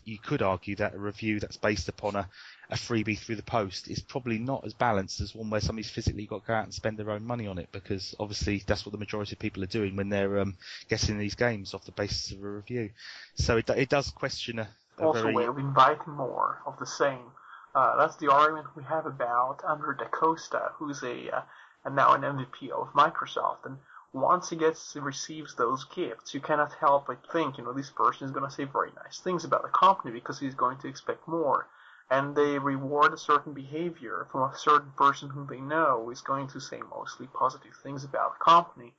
you could argue that a review that's based upon a freebie through the post is probably not as balanced as one where somebody's physically got to go out and spend their own money on it, because obviously that's what the majority of people are doing when they're getting these games off the basis of a review. So it does question a also very... a way of inviting more of the same. That's the argument we have about Andrew DaCosta, who's now an MVP of Microsoft, and once he receives those gifts, you cannot help but think, this person is going to say very nice things about the company because he's going to expect more. And they reward a certain behavior from a certain person whom they know is going to say mostly positive things about the company.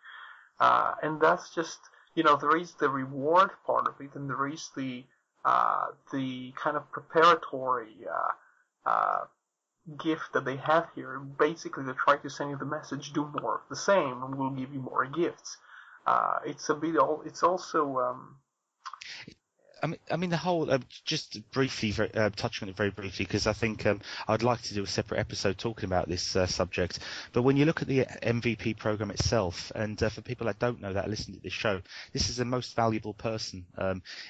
And that's just, there is the reward part of it, and there is the kind of preparatory gift that they have here. Basically, they try to send you the message: do more of the same, and we'll give you more gifts. It's also. I mean, the whole, just briefly, touching on it very briefly, because I think I'd like to do a separate episode talking about this subject. But when you look at the MVP program itself, and for people that don't know that are listening to this show, this is the most valuable person.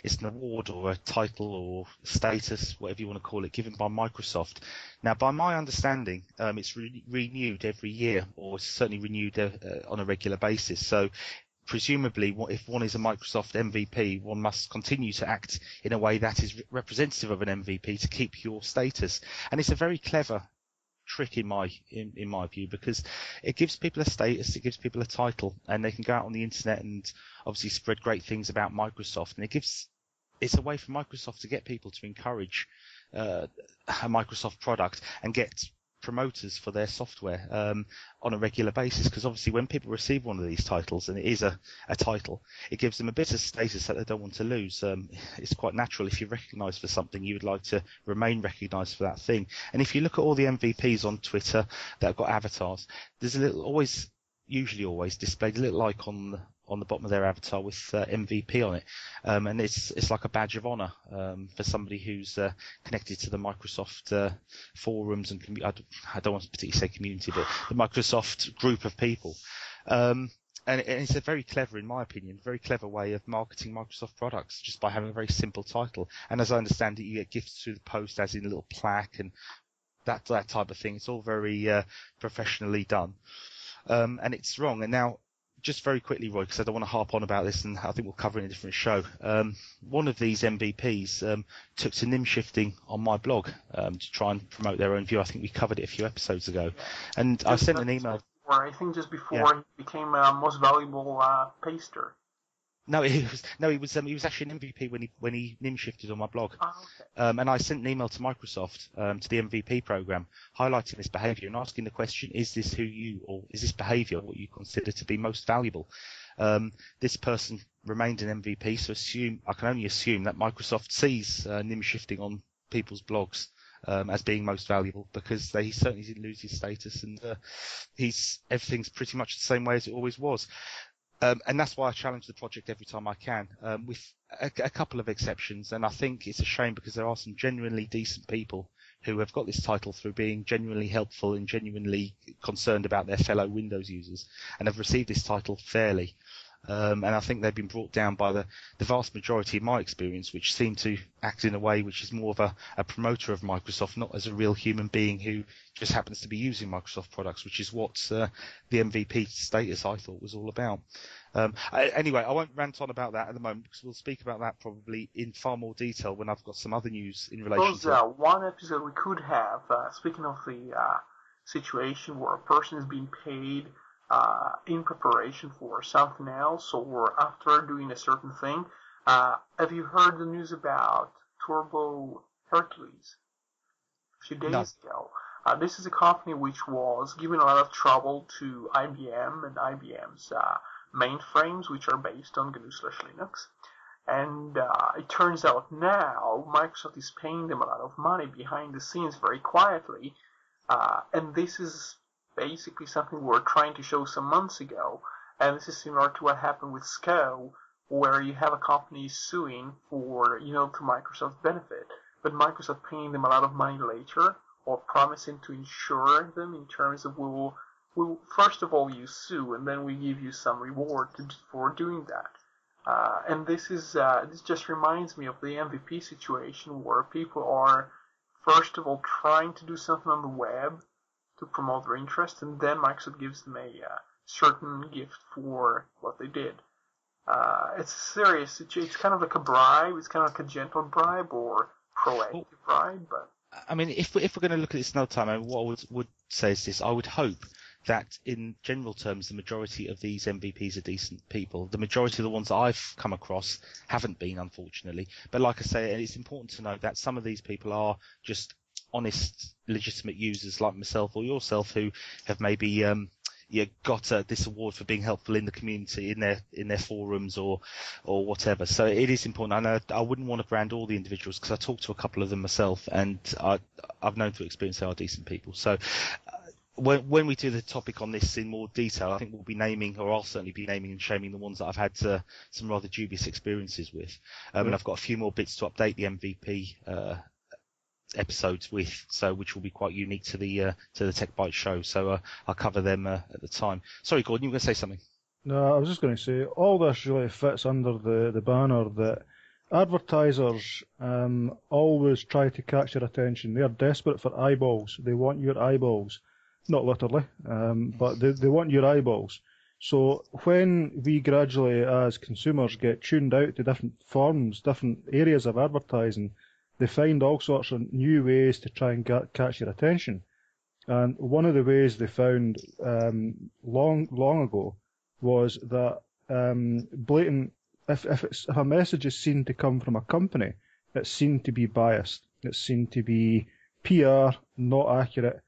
It's an award or a title or status, whatever you want to call it, given by Microsoft. Now, by my understanding, it's renewed every year, or it's certainly renewed on a regular basis. So presumably, if one is a Microsoft MVP, one must continue to act in a way that is representative of an MVP to keep your status. And it's a very clever trick in my view, because it gives people a status, it gives people a title, and they can go out on the internet and obviously spread great things about Microsoft. And it's a way for Microsoft to get people to encourage a Microsoft product and get promoters for their software on a regular basis, because obviously when people receive one of these titles, and it is a title, it gives them a bit of status that they don't want to lose. It's quite natural. If you're recognised for something, you would like to remain recognised for that thing. And if you look at all the MVPs on Twitter that have got avatars, there's usually always displayed a little icon on the bottom of their avatar with MVP on it, and it's like a badge of honour for somebody who's connected to the Microsoft forums and I don't want to particularly say community, but the Microsoft group of people. And it's a very clever, in my opinion, very clever way of marketing Microsoft products, just by having a very simple title. And as I understand it, you get gifts through the post, as in a little plaque and that type of thing. It's all very professionally done, and it's wrong. And now, just very quickly, Roy, because I don't want to harp on about this, and I think we'll cover it in a different show. One of these MVPs took to nim shifting on my blog to try and promote their own view. I think we covered it a few episodes ago, and I sent an email. I think just before he became most valuable paster. No, he was actually an MVP when he nim shifted on my blog. Oh, okay. And I sent an email to Microsoft, to the MVP program, highlighting this behaviour and asking the question: is this is this behaviour what you consider to be most valuable? This person remained an MVP, so I can only assume that Microsoft sees nim shifting on people's blogs as being most valuable, because he certainly didn't lose his status, and everything's pretty much the same way as it always was. And that's why I challenge the project every time I can, with a couple of exceptions. And I think it's a shame, because there are some genuinely decent people who have got this title through being genuinely helpful and genuinely concerned about their fellow Windows users, and have received this title fairly. And I think they've been brought down by the vast majority of my experience, which seem to act in a way which is more of a promoter of Microsoft, not as a real human being who just happens to be using Microsoft products, which is what the MVP status, I thought, was all about. Anyway, I won't rant on about that at the moment, because we'll speak about that probably in far more detail when I've got some other news in relation to it. One episode we could have, speaking of the situation where a person is being paid in preparation for something else or after doing a certain thing. Have you heard the news about Turbo Hercules a few days ago? This is a company which was giving a lot of trouble to IBM and IBM's mainframes, which are based on GNU/Linux. And it turns out now Microsoft is paying them a lot of money behind the scenes very quietly. And this is basically something we were trying to show some months ago, and this is similar to what happened with SCO, where you have a company suing for, to Microsoft's benefit, but Microsoft paying them a lot of money later, or promising to insure them in terms of we'll first of all you sue, and then we give you some reward for doing that. And this just reminds me of the MVP situation where people are first of all trying to do something on the web to promote their interest, and then Microsoft gives them a certain gift for what they did. It's serious. It's kind of like a bribe. It's kind of like a gentle bribe or proactive bribe. But I mean, if we're going to look at this another time, what I would say is this: I would hope that, in general terms, the majority of these MVPs are decent people. The majority of the ones that I've come across haven't been, unfortunately. But like I say, it's important to note that some of these people are just honest, legitimate users like myself or yourself who have maybe got this award for being helpful in the community, in their forums or whatever. So it is important. I wouldn't want to brand all the individuals because I talked to a couple of them myself, and I've known through experience they are decent people. So when we do the topic on this in more detail, I think we'll be naming, or I'll certainly be naming and shaming the ones that I've had some rather dubious experiences with. And I've got a few more bits to update the MVP episodes with, which will be quite unique to the TechBytes show. So I'll cover them at the time. Sorry, Gordon, you were going to say something? No, I was just going to say all this really fits under the banner that advertisers always try to catch your attention. They are desperate for eyeballs. They want your eyeballs. Not literally, but they want your eyeballs. So when we gradually, as consumers, get tuned out to different forms, different areas of advertising, they find all sorts of new ways to try and catch your attention. And one of the ways they found long ago was that blatant, if a message is seen to come from a company, it's seen to be biased. It's seen to be PR, not accurate.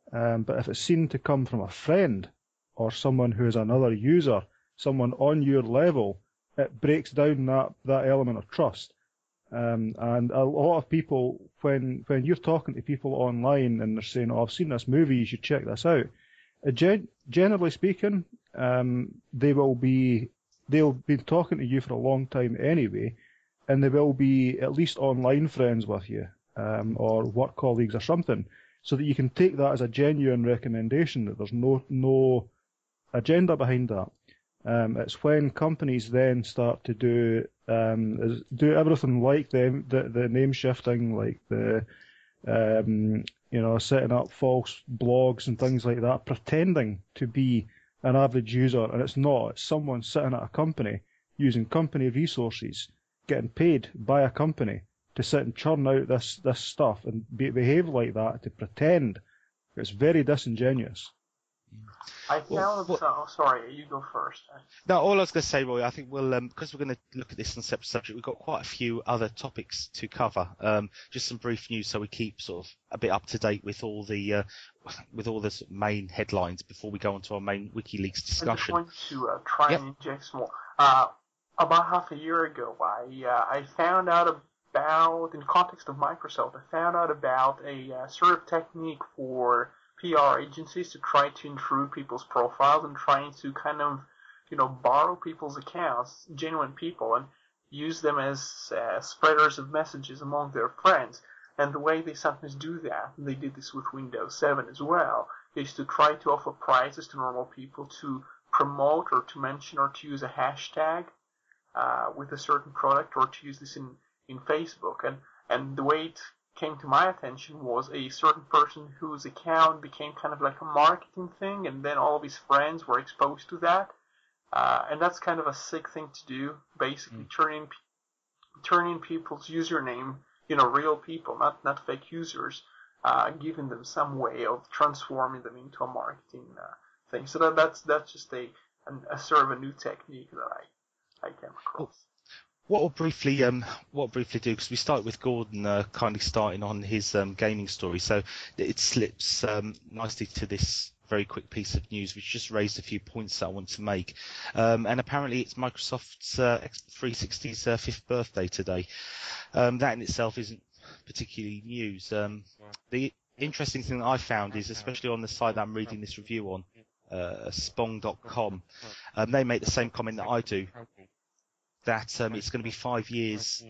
But if it's seen to come from a friend or someone who is another user, someone on your level, it breaks down that element of trust. And a lot of people, when you're talking to people online and they're saying, "Oh, I've seen this movie, you should check this out," generally speaking, they'll be talking to you for a long time anyway, and they will be at least online friends with you, or work colleagues or something, so that you can take that as a genuine recommendation, that there's no agenda behind that. It's when companies then start to do everything like the name shifting, like the setting up false blogs and things like that, pretending to be an average user, and it's not. It's someone sitting at a company using company resources, getting paid by a company to sit and churn out this stuff and behave like that, to pretend. It's very disingenuous. I found sorry, you go first. No, all I was going to say, Roy, I think we'll, because we're going to look at this on a separate subject, we've got quite a few other topics to cover. Just some brief news so we keep sort of a bit up to date with all the sort of main headlines before we go on to our main WikiLeaks discussion. I'm just going to try and inject some more. About half a year ago, I found out about, in the context of Microsoft, I found out about a sort of technique for PR agencies to try to intrude people's profiles and trying to kind of, borrow people's accounts, genuine people, and use them as spreaders of messages among their friends. And the way they sometimes do that, and they did this with Windows 7 as well, is to try to offer prizes to normal people to promote or to mention or to use a hashtag with a certain product, or to use this in Facebook. And the way it came to my attention was a certain person whose account became kind of like a marketing thing, and then all of his friends were exposed to that. And that's kind of a sick thing to do, basically turning people's username, real people, not fake users, giving them some way of transforming them into a marketing thing. So that's just a sort of a new technique that I came across. What we'll briefly do, because we start with Gordon kindly starting on his gaming story, so it slips nicely to this very quick piece of news, which just raised a few points that I want to make. And apparently it's Microsoft's 360's 5th birthday today. That in itself isn't particularly news. The interesting thing that I found is, especially on the site that I'm reading this review on, spong.com, they make the same comment that I do, that it's going to be 5 years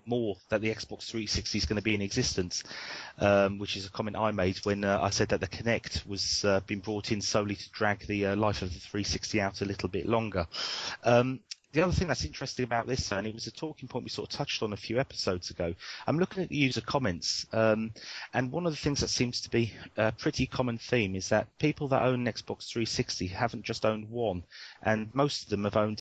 more that the Xbox 360 is going to be in existence, which is a comment I made when I said that the Kinect was being brought in solely to drag the life of the 360 out a little bit longer. the other thing that's interesting about this, and it was a talking point we sort of touched on a few episodes ago, I'm looking at the user comments, and one of the things that seems to be a pretty common theme is that people that own an Xbox 360 haven't just owned one, and most of them have owned